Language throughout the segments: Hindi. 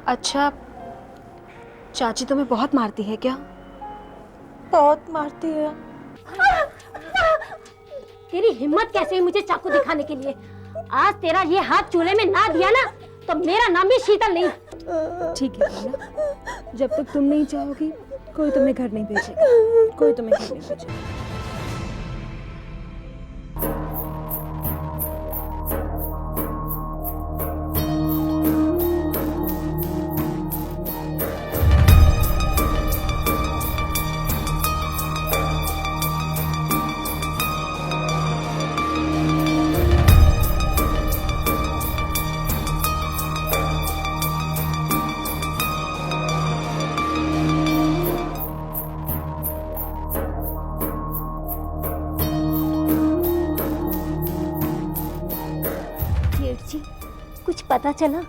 अच्छा, चाची तुम्हें बहुत मारती है क्या? बहुत मारती है। तेरी हिम्मत कैसे हुई मुझे चाकू दिखाने के लिए? आज तेरा ये हाथ चूल्हे में ना दिया ना तो मेरा नाम भी शीतल नहीं। ठीक है ना, जब तक तुम नहीं चाहोगी कोई तुम्हें घर नहीं भेजेगा, कोई तुम्हें घर नहीं भेजेगा। जी, कुछ पता चला?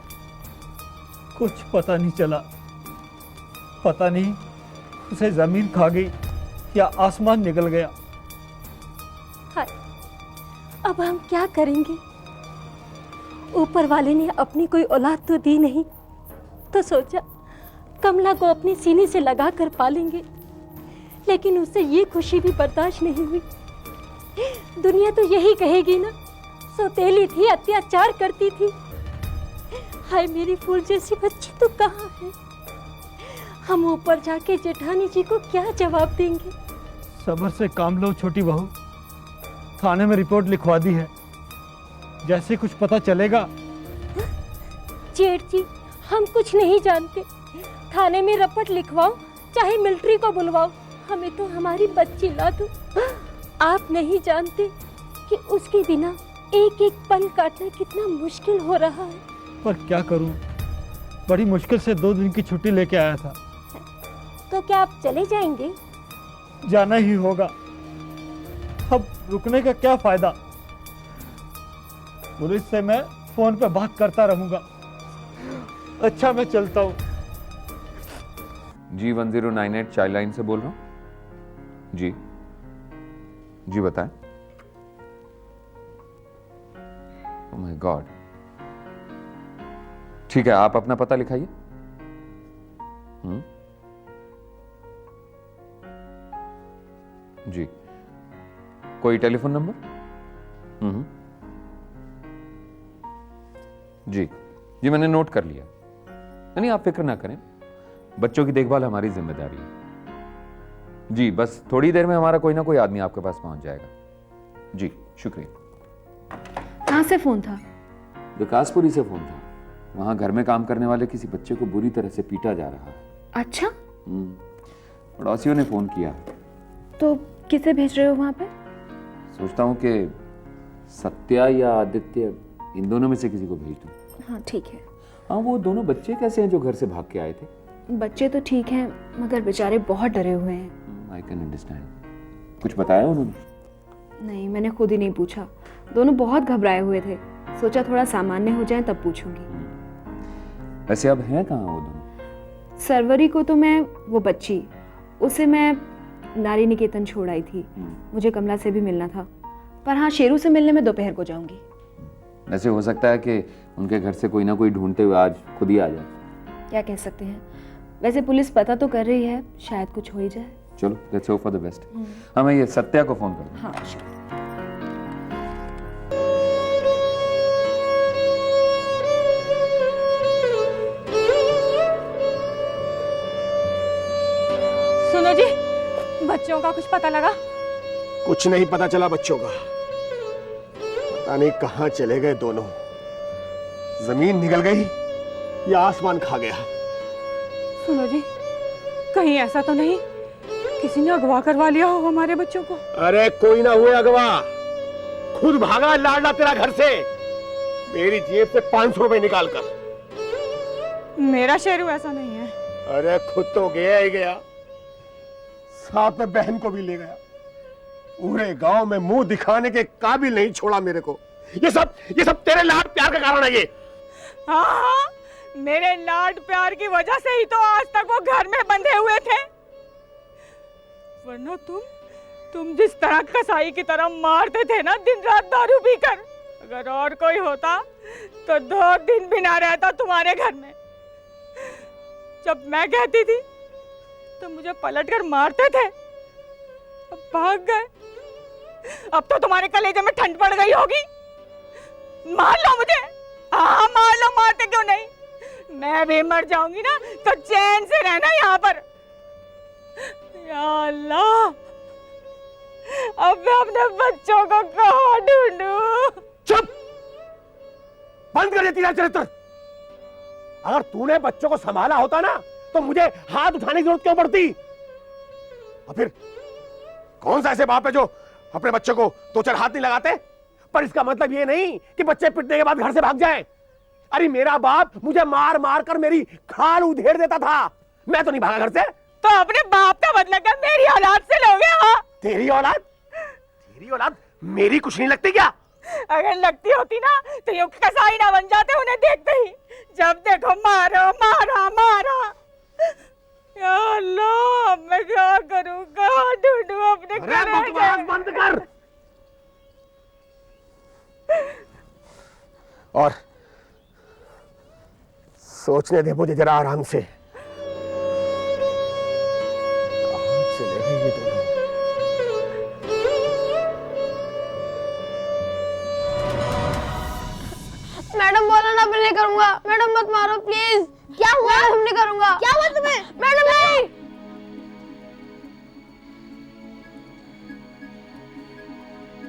कुछ पता नहीं चला। पता नहीं उसे जमीन खा गई या आसमान निकल गया। हाय, अब हम क्या करेंगे? ऊपर वाले ने अपनी कोई औलाद तो दी नहीं, तो सोचा कमला को अपनी सीने से लगा कर पालेंगे, लेकिन उससे ये खुशी भी बर्दाश्त नहीं हुई। दुनिया तो यही कहेगी ना, सौतेली थी, अत्याचार करती थी। हाय मेरी फूल जैसी बच्ची तो कहाँ है? हम ऊपर जाके जेठानी जी को क्या जवाब देंगे? सब्र से काम लो छोटी बहू, थाने में रिपोर्ट लिखवा दी है, जैसे कुछ पता चलेगा। जेठ जी, हम कुछ नहीं जानते। थाने में रपट लिखवाओ चाहे मिलिट्री को बुलवाओ, हमें तो हमारी बच्ची ला दो। आप नहीं जानते कि उसके बिना एक एक पल काटना कितना मुश्किल हो रहा है। पर क्या करूं, बड़ी मुश्किल से 2 दिन की छुट्टी लेके आया था। तो क्या आप चले जाएंगे? जाना ही होगा, अब रुकने का क्या फायदा। पुलिस से मैं फोन पे बात करता रहूंगा। अच्छा मैं चलता हूं। जी 1098 चाइल्ड लाइन से बोल रहा हूं। जी बताएं। ओह माय गॉड, ठीक है, आप अपना पता लिखाइए। जी, कोई टेलीफोन नंबर? जी मैंने नोट कर लिया। नहीं आप फिक्र ना करें, बच्चों की देखभाल हमारी जिम्मेदारी है। जी बस थोड़ी देर में हमारा कोई ना कोई आदमी आपके पास पहुंच जाएगा। जी शुक्रिया। कहाँ से फोन था? विकासपुरी से फोन था। वहां घर में काम करने वाले किसी बच्चे को बुरी तरह से पीटा जा रहा है। अच्छा, पड़ोसियों ने फोन किया। तो किसे भेज रहे हो वहां पे? सोचता हूँ कि सत्या या आदित्य, इन दोनों में से किसी को भेज दूं। हाँ ठीक है। हाँ, वो दोनों बच्चे कैसे हैं जो घर से भाग के आए थे? बच्चे तो ठीक हैं, मगर बेचारे बहुत डरे हुए हैं। I can understand. कुछ बताया उन्होंने? नहीं, मैंने खुद ही नहीं पूछा। दोनों बहुत घबराए हुए थे, सोचा थोड़ा सामान्य हो जाए तब पूछूंगी। वैसे अब हैं कहाँ वो दोनों? सरवरी को तो मैं, वो बच्ची, उसे मैं नारी निकेतन छोड़ आई थी। मुझे कमला से भी मिलना था, पर हाँ शेरू से मिलने में दोपहर को जाऊंगी। वैसे हो सकता है कि उनके घर से कोई ना कोई ढूंढते हुए आज खुद ही आ जाए। क्या कह सकते हैं, वैसे पुलिस पता तो कर रही है, शायद कुछ हो ही जाए। चलो let's hope for the best. हाँ मैं ये सत्या को फोन कर दूं। हाँ sure। सुनो जी, बच्चों का कुछ पता लगा? कुछ नहीं पता चला बच्चों का। पता नहीं कहां चले गए दोनों। जमीन निकल गई या आसमान खा गया। सुनो जी, कहीं ऐसा तो नहीं किसी ने अगवा करवा लिया हो हमारे बच्चों को? अरे कोई ना हुए अगवा, खुद भागा लाडला तेरा घर से, मेरी जेब से 500 रुपए निकाल कर। मेरा शेरू ऐसा नहीं है। अरे खुद तो गया ही गया, साथ में बहन को भी ले गया। पूरे गांव में मुंह दिखाने के काबिल नहीं छोड़ा मेरे को। ये सब तेरे लाड प्यार का कारण है ये। हाँ, मेरे लाड प्यार की वजह से ही तो आज तक वो घर में बंधे हुए थे, वरना तुम जिस तरह कसाई की तरह मारते थे ना दिन रात दारू पीकर, अगर और कोई होता तो 2 दिन भी ना रहता तुम्हारे घर में। जब मैं कहती थी तो मुझे पलटकर मारते थे, अब भाग गए। अब तो तुम्हारे कलेजे में ठंड पड़ गई होगी। मार लो मुझे, हाँ मार लो, मारते क्यों नहीं? मैं भी मर जाऊंगी ना तो चैन से रहना यहाँ पर। या अल्लाह, अब मैं अपने बच्चों को कहाँ ढूंढूं? चुप, बंद कर देती चरित्र। अगर तूने बच्चों को संभाला होता ना तो मुझे हाथ उठाने की जरूरत क्यों पड़ती? और फिर कौन सा ऐसे बाप है जो अपने बच्चों को दो चार हाथ नहीं लगाते? पर इसका मतलब ये नहीं कि बच्चे पिटने के बाद घर से भाग जाएं। अरे मेरा बाप मुझे मार मार कर मेरी खाल उधेड़ देता था, मैं तो नहीं भागा घर से। तो अपने बाप का बदला कर मेरी औलाद से लोगे? हाँ, तेरी औलाद? तेरी औलाद मेरी कुछ नहीं लगती क्या? अगर लगती होती ना तो यूं कसाई ना बन जाते उन्हें देखते ही। जब देखो मारो मारा मारा। या अल्लाह, अब मैं क्या करूं, कहाँ ढूंढूं अपने बकवास बंद कर। और सोचने दे मुझे जरा आराम से। कहाँ चले गए ये दोनों? मैडम बोला ना मैं नहीं करूंगा। मैडम मत मारो प्लीज। क्या हुआ? मैडम नहीं करूंगा। क्या हुआ तुम्हें? मैडम नहीं।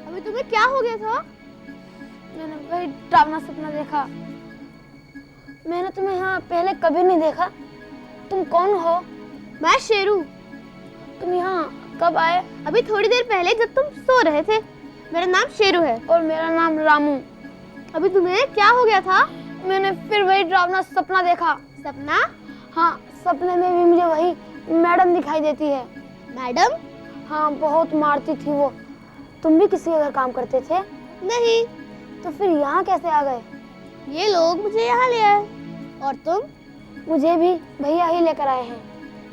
अभी तुम्हें क्या हो गया था? मैंने वही डरावना सपना देखा। मैंने तुम्हें यहाँ पहले कभी नहीं देखा। तुम कौन हो? मैं शेरू। तुम यहाँ कब आए? अभी थोड़ी देर पहले जब तुम सो रहे थे। मेरा नाम शेरू है और मेरा नाम रामू। अभी तुम्हें क्या हो गया था? मैंने फिर वही डरावना सपना देखा। सपना? हाँ, सपने में भी मुझे वही मैडम दिखाई देती है। मैडम? हाँ, बहुत मारती थी वो। तुम भी किसी के घर काम करते थे? नहीं। तो फिर यहाँ कैसे आ गए? ये लोग मुझे यहाँ ले आए। और तुम? मुझे भी भैया ही लेकर आए हैं।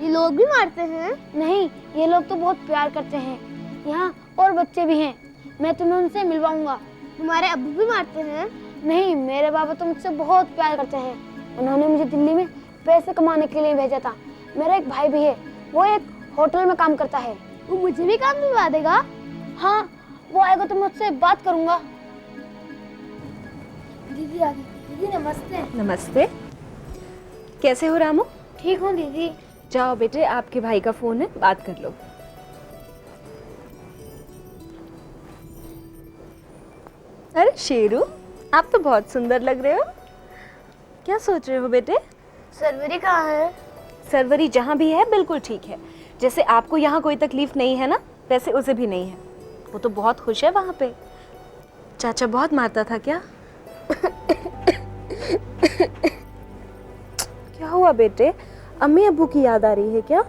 ये लोग भी मारते हैं? नहीं, ये लोग तो बहुत प्यार करते हैं। यहाँ और बच्चे भी हैं, मैं तुम्हें उनसे मिलवाऊंगा। तुम्हारे अब्बू भी मारते हैं? नहीं, मेरे बाबा तो मुझसे बहुत प्यार करते हैं। उन्होंने मुझे दिल्ली में पैसे कमाने के लिए भेजा था। मेरा एक भाई भी है, वो एक होटल में काम करता है। वो मुझे भी काम दिलवा देगा? हाँ, वो आएगा तो मैं उससे बात करूंगा। दीदी आ गई। दीदी नमस्ते। नमस्ते। कैसे हो रामू? ठीक हूँ दीदी। जाओ बेटे, आपके भाई का फोन है, बात कर लो। अरे शेरू, आप तो बहुत सुंदर लग रहे हो। क्या सोच रहे हो बेटे? सरवरी कहाँ है? सरवरी जहाँ भी है बिल्कुल ठीक है। जैसे आपको यहाँ कोई तकलीफ नहीं है ना, वैसे उसे भी नहीं है। वो तो बहुत खुश है वहाँ पे। चाचा बहुत मारता था क्या? क्या हुआ बेटे? अम्मी अब्बू की याद आ रही है क्या?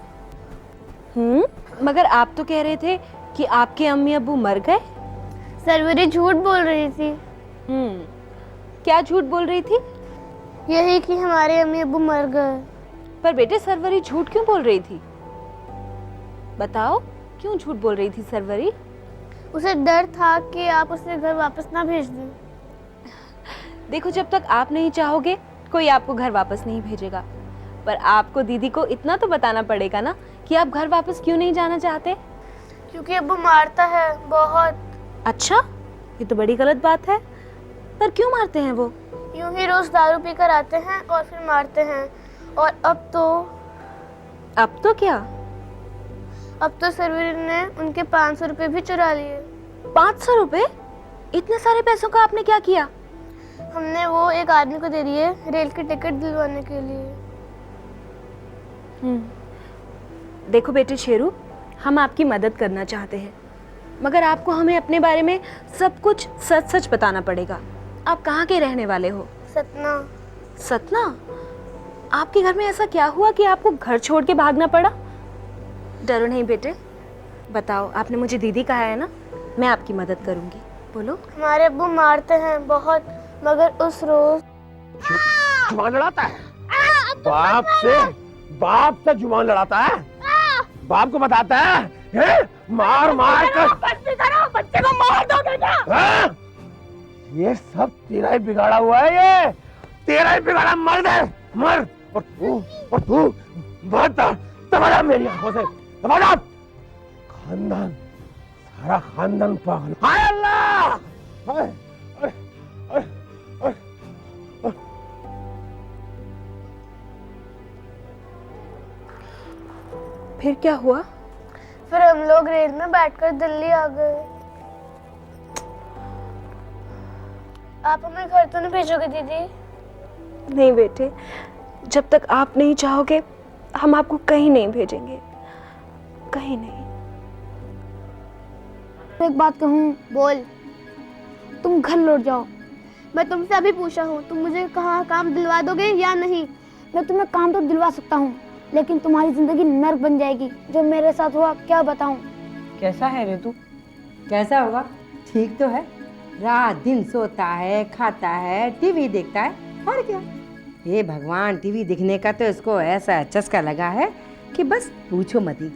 मगर आप तो कह रहे थे कि आपके अम्मी अब्बू मर गए। सरवरी झूठ बोल रही थी। क्या झूठ बोल रही थी? यही कि हमारे अम्मी अब्बू मर गए। पर बेटे सरवरी झूठ क्यों बोल रही थी? बताओ, क्यों झूठ बोल रही थी सरवरी? उसे डर था कि आप उसे घर वापस ना भेज दें। देखो, जब तक आप नहीं चाहोगे कोई आपको घर वापस नहीं भेजेगा। पर आपको दीदी को इतना तो बताना पड़ेगा ना कि आप घर वापस क्यों नहीं जाना चाहते। क्योंकि अब्बू मारता है बहुत। अच्छा, ये तो बड़ी गलत बात है। पर क्यों मारते हैं वो? यूं ही रोज दारू पीकर आते हैं और फिर मारते हैं। और अब तो क्या? अब तो सरवरी ने उनके 500 रुपए भी चुरा लिए। 500 रुपए? इतने सारे पैसों का आपने क्या किया? हमने वो एक आदमी को दे दिए रेल की टिकट दिलवाने के लिए। देखो बेटे शेरू, हम आपकी मदद करना चाहते हैं, मगर आपको हमें अपने बारे में सब कुछ सच सच बताना पड़ेगा। आप कहाँ के रहने वाले हो? सतना। सतना? आपके घर में ऐसा क्या हुआ कि आपको घर छोड़ के भागना पड़ा? डरो नहीं बेटे, बताओ। आपने मुझे दीदी कहा है ना, मैं आपकी मदद करूंगी। बोलो। हमारे अब्बू मारते हैं बहुत, मगर उस रोज जुबान लड़ाता है। बाप से जुबान लड़ाता है। बाप को बताता है मार मार कर बच्चे को मार दोगे क्या? ये सब तेरा ही बिगाड़ा हुआ है। ये तेरा ही बिगाड़ा। मर दे, मर और तू बता तमारा मेरी आंखों से तमारा खानदान सारा खानदान पागल। हाय अल्लाह! हाय! अरे! अरे! अरे! अरे! फिर क्या हुआ? फिर हम लोग रेल में बैठकर दिल्ली आ गए। आप हमें घर तो नहीं भेजोगे दीदी? नहीं बेटे, जब तक आप नहीं चाहोगे हम आपको कहीं नहीं भेजेंगे, कहीं नहीं। एक बात कहूँ? बोल। तुम घर लौट जाओ। मैं तुमसे अभी पूछा हूँ, तुम मुझे कहाँ काम दिलवा दोगे या नहीं? मैं तुम्हें काम तो दिलवा सकता हूँ, लेकिन तुम्हारी जिंदगी नर्क बन जाएगी। जो मेरे साथ हुआ क्या बताऊँ। कैसा है रे तू? कैसा होगा? ठीक तो है, रात दिन सोता है, खाता है, टीवी देखता है, और क्या। हे भगवान, टीवी देखने का तो इसको ऐसा चस्का लगा है कि बस पूछो मत ही।